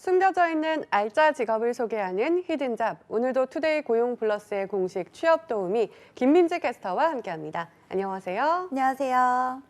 숨겨져 있는 알짜 직업을 소개하는 히든잡. 오늘도 투데이 고용 플러스의 공식 취업 도우미 김민지 캐스터와 함께합니다. 안녕하세요. 안녕하세요.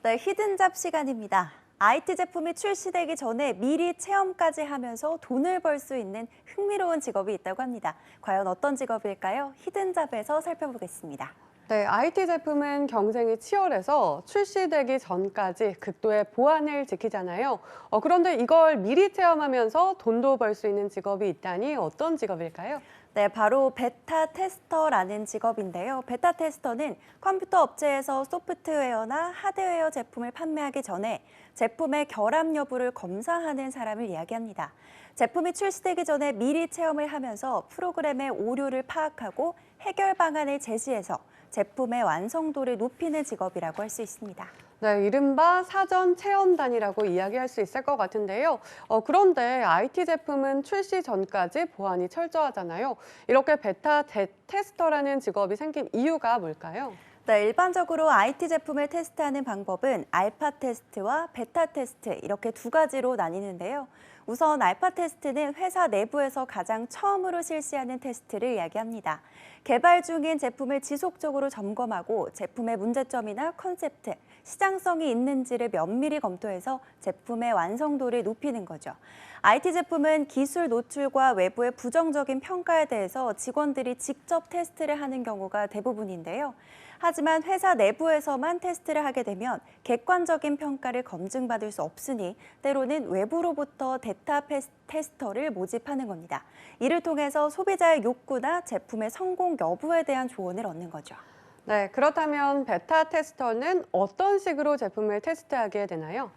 네, 히든잡 시간입니다. IT 제품이 출시되기 전에 미리 체험까지 하면서 돈을 벌 수 있는 흥미로운 직업이 있다고 합니다. 과연 어떤 직업일까요? 히든잡에서 살펴보겠습니다. 네, IT 제품은 경쟁이 치열해서 출시되기 전까지 극도의 보안을 지키잖아요. 그런데 이걸 미리 체험하면서 돈도 벌 수 있는 직업이 있다니 어떤 직업일까요? 네, 바로 베타 테스터라는 직업인데요. 베타 테스터는 컴퓨터 업체에서 소프트웨어나 하드웨어 제품을 판매하기 전에 제품의 결함 여부를 검사하는 사람을 이야기합니다. 제품이 출시되기 전에 미리 체험을 하면서 프로그램의 오류를 파악하고 해결 방안을 제시해서 제품의 완성도를 높이는 직업이라고 할 수 있습니다. 네, 이른바 사전 체험단이라고 이야기할 수 있을 것 같은데요. 그런데 IT 제품은 출시 전까지 보안이 철저하잖아요. 이렇게 베타 테스터라는 직업이 생긴 이유가 뭘까요? 네, 일반적으로 IT 제품을 테스트하는 방법은 알파 테스트와 베타 테스트 이렇게 두 가지로 나뉘는데요. 우선 알파 테스트는 회사 내부에서 가장 처음으로 실시하는 테스트를 이야기합니다. 개발 중인 제품을 지속적으로 점검하고 제품의 문제점이나 컨셉트, 시장성이 있는지를 면밀히 검토해서 제품의 완성도를 높이는 거죠. IT 제품은 기술 노출과 외부의 부정적인 평가에 대해서 직원들이 직접 테스트를 하는 경우가 대부분인데요. 하지만 회사 내부에서만 테스트를 하게 되면 객관적인 평가를 검증받을 수 없으니 때로는 외부로부터 데이터 테스터를 모집하는 겁니다. 이를 통해서 소비자의 욕구나 제품의 성공 여부에 대한 조언을 얻는 거죠. 네, 그렇다면 베타 테스터는 어떤 식으로 제품을 테스트하게 되나요?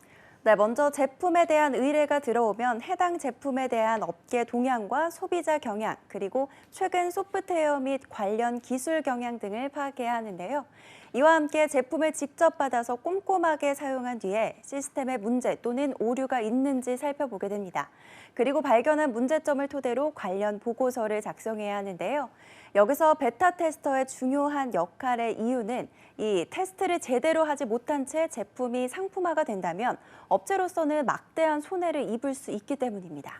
네, 먼저 제품에 대한 의뢰가 들어오면 해당 제품에 대한 업계 동향과 소비자 경향, 그리고 최근 소프트웨어 및 관련 기술 경향 등을 파악해야 하는데요. 이와 함께 제품을 직접 받아서 꼼꼼하게 사용한 뒤에 시스템에 문제 또는 오류가 있는지 살펴보게 됩니다. 그리고 발견한 문제점을 토대로 관련 보고서를 작성해야 하는데요. 여기서 베타 테스터의 중요한 역할의 이유는 이 테스트를 제대로 하지 못한 채 제품이 상품화가 된다면 업체로서는 막대한 손해를 입을 수 있기 때문입니다.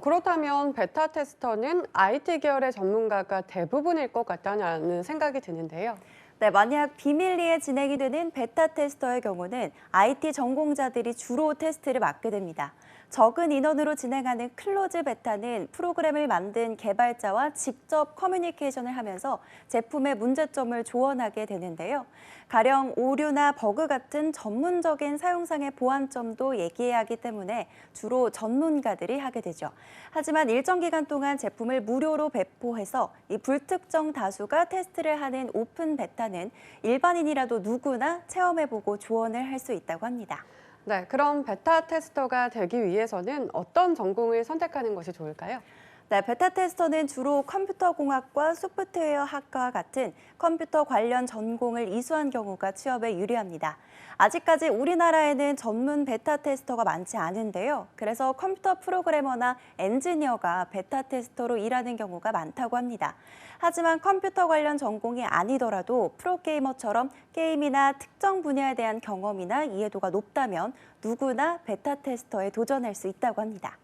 그렇다면 베타 테스터는 IT 계열의 전문가가 대부분일 것 같다는 생각이 드는데요. 네, 만약 비밀리에 진행이 되는 베타 테스터의 경우는 IT 전공자들이 주로 테스트를 맡게 됩니다. 적은 인원으로 진행하는 클로즈 베타는 프로그램을 만든 개발자와 직접 커뮤니케이션을 하면서 제품의 문제점을 조언하게 되는데요. 가령 오류나 버그 같은 전문적인 사용상의 보완점도 얘기해야 하기 때문에 주로 전문가들이 하게 되죠. 하지만 일정 기간 동안 제품을 무료로 배포해서 이 불특정 다수가 테스트를 하는 오픈 베타는 일반인이라도 누구나 체험해보고 조언을 할 수 있다고 합니다. 네, 그럼 베타 테스터가 되기 위해서는 어떤 전공을 선택하는 것이 좋을까요? 네, 베타 테스터는 주로 컴퓨터공학과 소프트웨어 학과와 같은 컴퓨터 관련 전공을 이수한 경우가 취업에 유리합니다. 아직까지 우리나라에는 전문 베타 테스터가 많지 않은데요. 그래서 컴퓨터 프로그래머나 엔지니어가 베타 테스터로 일하는 경우가 많다고 합니다. 하지만 컴퓨터 관련 전공이 아니더라도 프로게이머처럼 게임이나 특정 분야에 대한 경험이나 이해도가 높다면 누구나 베타 테스터에 도전할 수 있다고 합니다.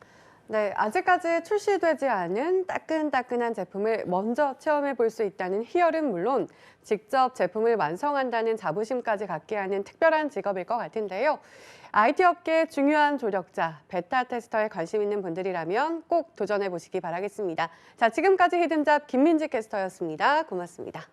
네, 아직까지 출시되지 않은 따끈따끈한 제품을 먼저 체험해 볼 수 있다는 희열은 물론 직접 제품을 완성한다는 자부심까지 갖게 하는 특별한 직업일 것 같은데요. IT 업계의 중요한 조력자, 베타 테스터에 관심 있는 분들이라면 꼭 도전해 보시기 바라겠습니다. 자, 지금까지 히든잡 김민지 캐스터였습니다. 고맙습니다.